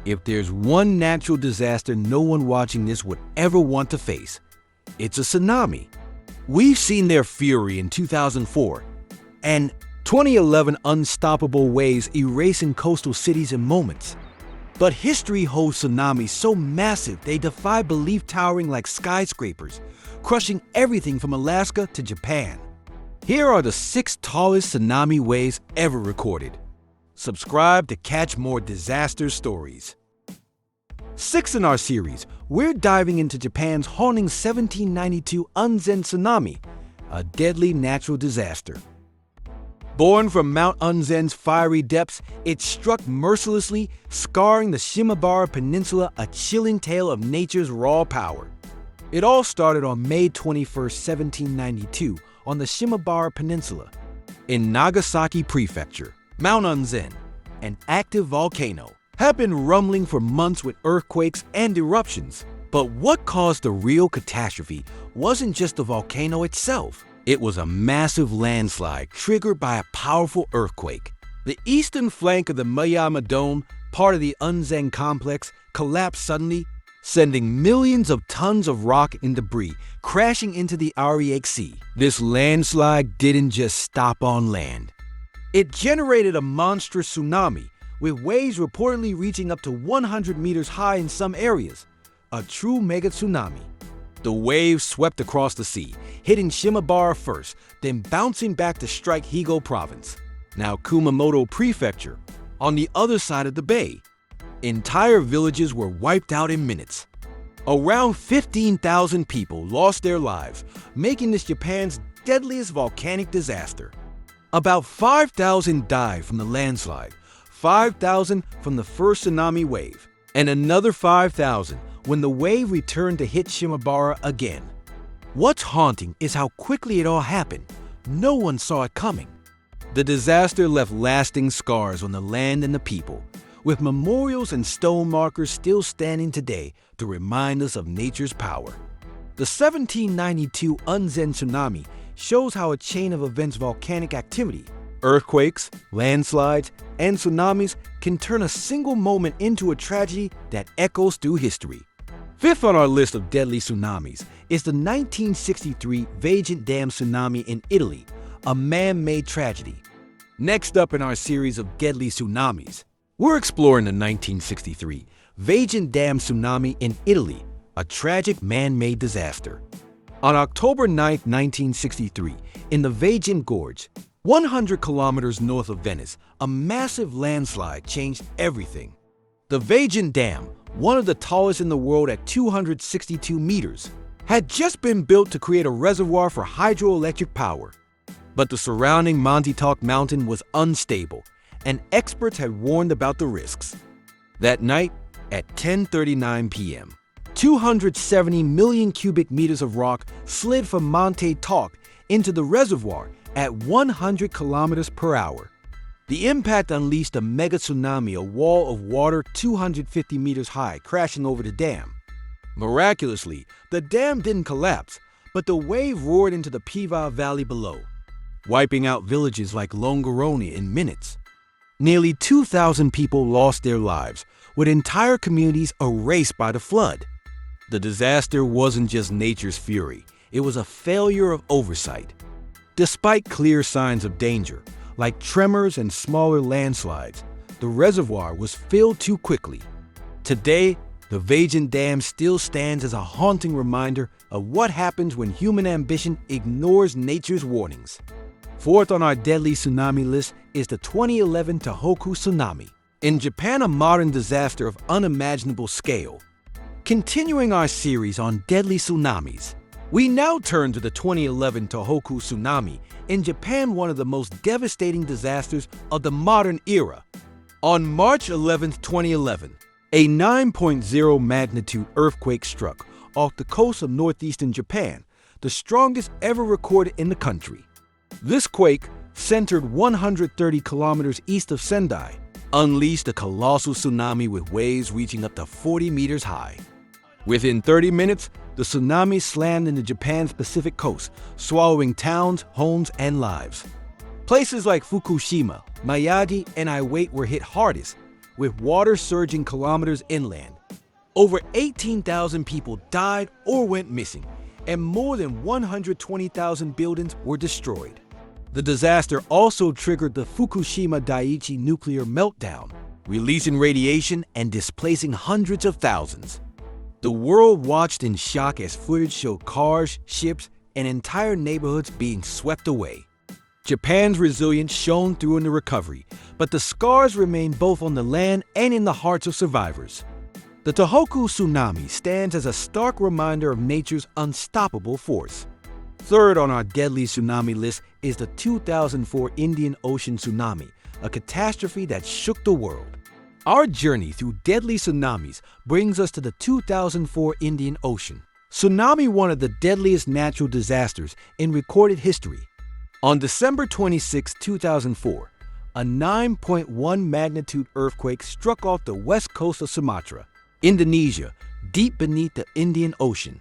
If there's one natural disaster no one watching this would ever want to face, it's a tsunami. We've seen their fury in 2004 and 2011 unstoppable waves erasing coastal cities in moments. But history holds tsunamis so massive they defy belief, towering like skyscrapers, crushing everything from Alaska to Japan. Here are the 6 tallest tsunami waves ever recorded. Subscribe to catch more disaster stories. 6 in our series, we're diving into Japan's haunting 1792 Unzen Tsunami, a deadly natural disaster. Born from Mount Unzen's fiery depths, it struck mercilessly, scarring the Shimabara Peninsula, a chilling tale of nature's raw power. It all started on May 21, 1792, on the Shimabara Peninsula. In Nagasaki Prefecture, Mount Unzen, an active volcano, had been rumbling for months with earthquakes and eruptions. But what caused the real catastrophe wasn't just the volcano itself. It was a massive landslide triggered by a powerful earthquake. The eastern flank of the Miyama Dome, part of the Unzen complex, collapsed suddenly, sending millions of tons of rock and debris crashing into the Ariake Sea. This landslide didn't just stop on land. It generated a monstrous tsunami, with waves reportedly reaching up to 100 meters high in some areas. A true mega tsunami. The waves swept across the sea, hitting Shimabara first, then bouncing back to strike Higo province, now Kumamoto Prefecture, on the other side of the bay. Entire villages were wiped out in minutes. Around 15,000 people lost their lives, making this Japan's deadliest volcanic disaster. About 5,000 died from the landslide, 5,000 from the first tsunami wave, and another 5,000 when the wave returned to hit Shimabara again. What's haunting is how quickly it all happened. No one saw it coming. The disaster left lasting scars on the land and the people, with memorials and stone markers still standing today to remind us of nature's power. The 1792 Unzen Tsunami shows how a chain of events, volcanic activity, earthquakes, landslides, and tsunamis can turn a single moment into a tragedy that echoes through history. 5th on our list of deadly tsunamis is the 1963 Vajont Dam Tsunami in Italy, a man-made tragedy. Next up in our series of deadly tsunamis, we're exploring the 1963 Vajont Dam Tsunami in Italy, a tragic man-made disaster. On October 9, 1963, in the Vajont Gorge, 100 kilometers north of Venice, a massive landslide changed everything. The Vajont Dam, one of the tallest in the world at 262 meters, had just been built to create a reservoir for hydroelectric power. But the surrounding Montauk Mountain was unstable, and experts had warned about the risks. That night, at 10:39 p.m., 270 million cubic meters of rock slid from Monte Talk into the reservoir at 100 kilometers per hour. The impact unleashed a mega tsunami, a wall of water 250 meters high, crashing over the dam. Miraculously, the dam didn't collapse, but the wave roared into the Piva Valley below, wiping out villages like Longarone in minutes. Nearly 2,000 people lost their lives, with entire communities erased by the flood. The disaster wasn't just nature's fury, it was a failure of oversight. Despite clear signs of danger, like tremors and smaller landslides, the reservoir was filled too quickly. Today, the Vajont Dam still stands as a haunting reminder of what happens when human ambition ignores nature's warnings. 4th on our deadly tsunami list is the 2011 Tōhoku Tsunami. In Japan, a modern disaster of unimaginable scale. Continuing our series on deadly tsunamis, we now turn to the 2011 Tōhoku Tsunami, in Japan one of the most devastating disasters of the modern era. On March 11, 2011, a 9.0 magnitude earthquake struck off the coast of northeastern Japan, the strongest ever recorded in the country. This quake, centered 130 kilometers east of Sendai, unleashed a colossal tsunami with waves reaching up to 40 meters high. Within 30 minutes, the tsunami slammed into Japan's Pacific coast, swallowing towns, homes, and lives. Places like Fukushima, Miyagi, and Iwate were hit hardest, with water surging kilometers inland. Over 18,000 people died or went missing, and more than 120,000 buildings were destroyed. The disaster also triggered the Fukushima Daiichi nuclear meltdown, releasing radiation and displacing hundreds of thousands. The world watched in shock as footage showed cars, ships, and entire neighborhoods being swept away. Japan's resilience shone through in the recovery, but the scars remain both on the land and in the hearts of survivors. The Tōhoku Tsunami stands as a stark reminder of nature's unstoppable force. Third on our deadly tsunami list is the 2004 Indian Ocean Tsunami, a catastrophe that shook the world. Our journey through deadly tsunamis brings us to the 2004 Indian Ocean. Tsunami, one of the deadliest natural disasters in recorded history. On December 26, 2004, a 9.1 magnitude earthquake struck off the west coast of Sumatra, Indonesia, deep beneath the Indian Ocean.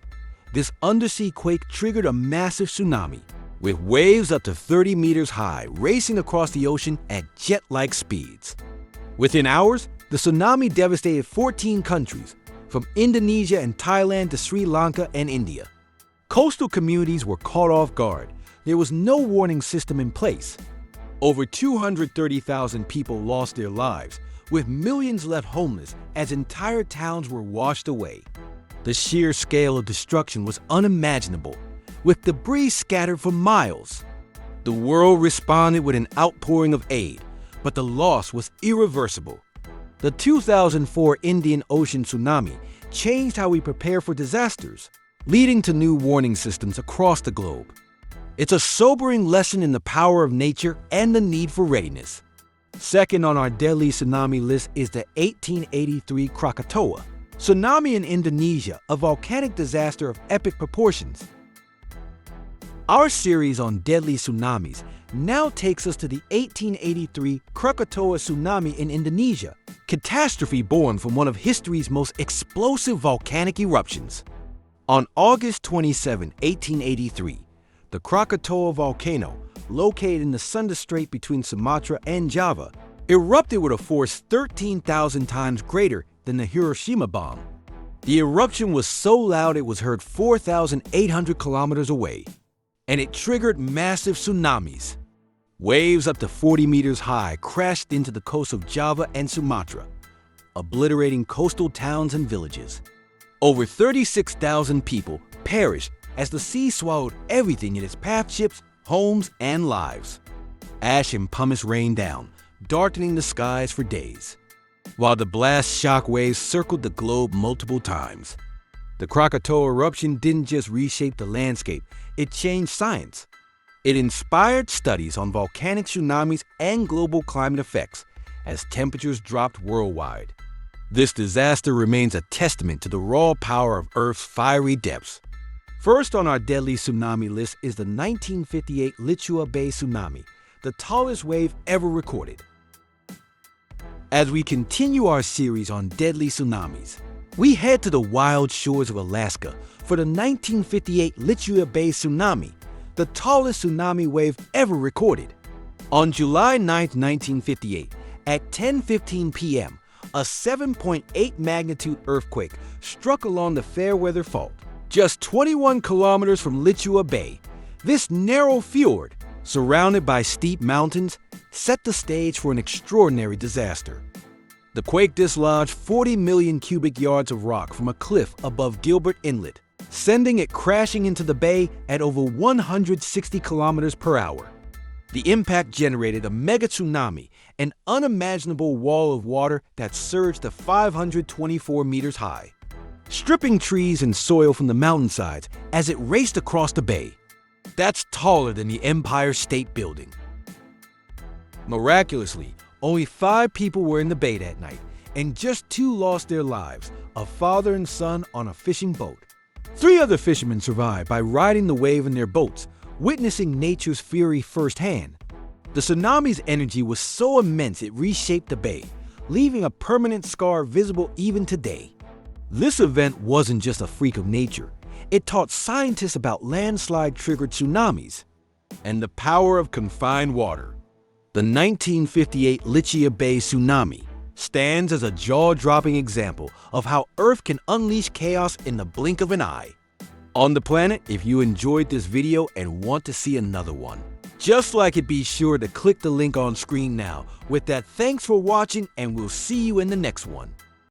This undersea quake triggered a massive tsunami, with waves up to 30 meters high racing across the ocean at jet-like speeds. Within hours, the tsunami devastated 14 countries, from Indonesia and Thailand to Sri Lanka and India. Coastal communities were caught off guard. There was no warning system in place. Over 230,000 people lost their lives, with millions left homeless as entire towns were washed away. The sheer scale of destruction was unimaginable, with debris scattered for miles. The world responded with an outpouring of aid, but the loss was irreversible. The 2004 Indian Ocean Tsunami changed how we prepare for disasters, leading to new warning systems across the globe. It's a sobering lesson in the power of nature and the need for readiness. Second on our deadly tsunami list is the 1883 Krakatoa Tsunami in Indonesia, a volcanic disaster of epic proportions. Our series on deadly tsunamis now takes us to the 1883 Krakatoa Tsunami in Indonesia, catastrophe born from one of history's most explosive volcanic eruptions. On August 27, 1883, the Krakatoa volcano, located in the Sunda Strait between Sumatra and Java, erupted with a force 13,000 times greater than the Hiroshima bomb. The eruption was so loud it was heard 4,800 kilometers away, and it triggered massive tsunamis. Waves up to 40 meters high crashed into the coast of Java and Sumatra, obliterating coastal towns and villages. Over 36,000 people perished as the sea swallowed everything in its path: ships, homes, and lives. Ash and pumice rained down, darkening the skies for days, while the blast shockwaves circled the globe multiple times. The Krakatoa eruption didn't just reshape the landscape, it changed science. It inspired studies on volcanic tsunamis and global climate effects as temperatures dropped worldwide. This disaster remains a testament to the raw power of Earth's fiery depths. First on our deadly tsunami list is the 1958 Lituya Bay Tsunami, the tallest wave ever recorded. As we continue our series on deadly tsunamis, we head to the wild shores of Alaska for the 1958 Lituya Bay Tsunami, the tallest tsunami wave ever recorded. On July 9, 1958, at 10:15 p.m., a 7.8 magnitude earthquake struck along the Fairweather Fault, just 21 kilometers from Lituya Bay. This narrow fjord, surrounded by steep mountains, set the stage for an extraordinary disaster. The quake dislodged 40 million cubic yards of rock from a cliff above Gilbert Inlet, sending it crashing into the bay at over 160 kilometers per hour. The impact generated a mega tsunami, an unimaginable wall of water that surged to 524 meters high, stripping trees and soil from the mountainsides as it raced across the bay. That's taller than the Empire State Building. Miraculously, only 5 people were in the bay that night, and just 2 lost their lives, a father and son on a fishing boat. 3 other fishermen survived by riding the wave in their boats, witnessing nature's fury firsthand. The tsunami's energy was so immense it reshaped the bay, leaving a permanent scar visible even today. This event wasn't just a freak of nature. It taught scientists about landslide-triggered tsunamis and the power of confined water. The 1958 Lituya Bay Tsunami, stands as a jaw-dropping example of how Earth can unleash chaos in the blink of an eye. On the planet, if you enjoyed this video and want to see another one, just like it, be sure to click the link on screen now. With that, thanks for watching, and we'll see you in the next one.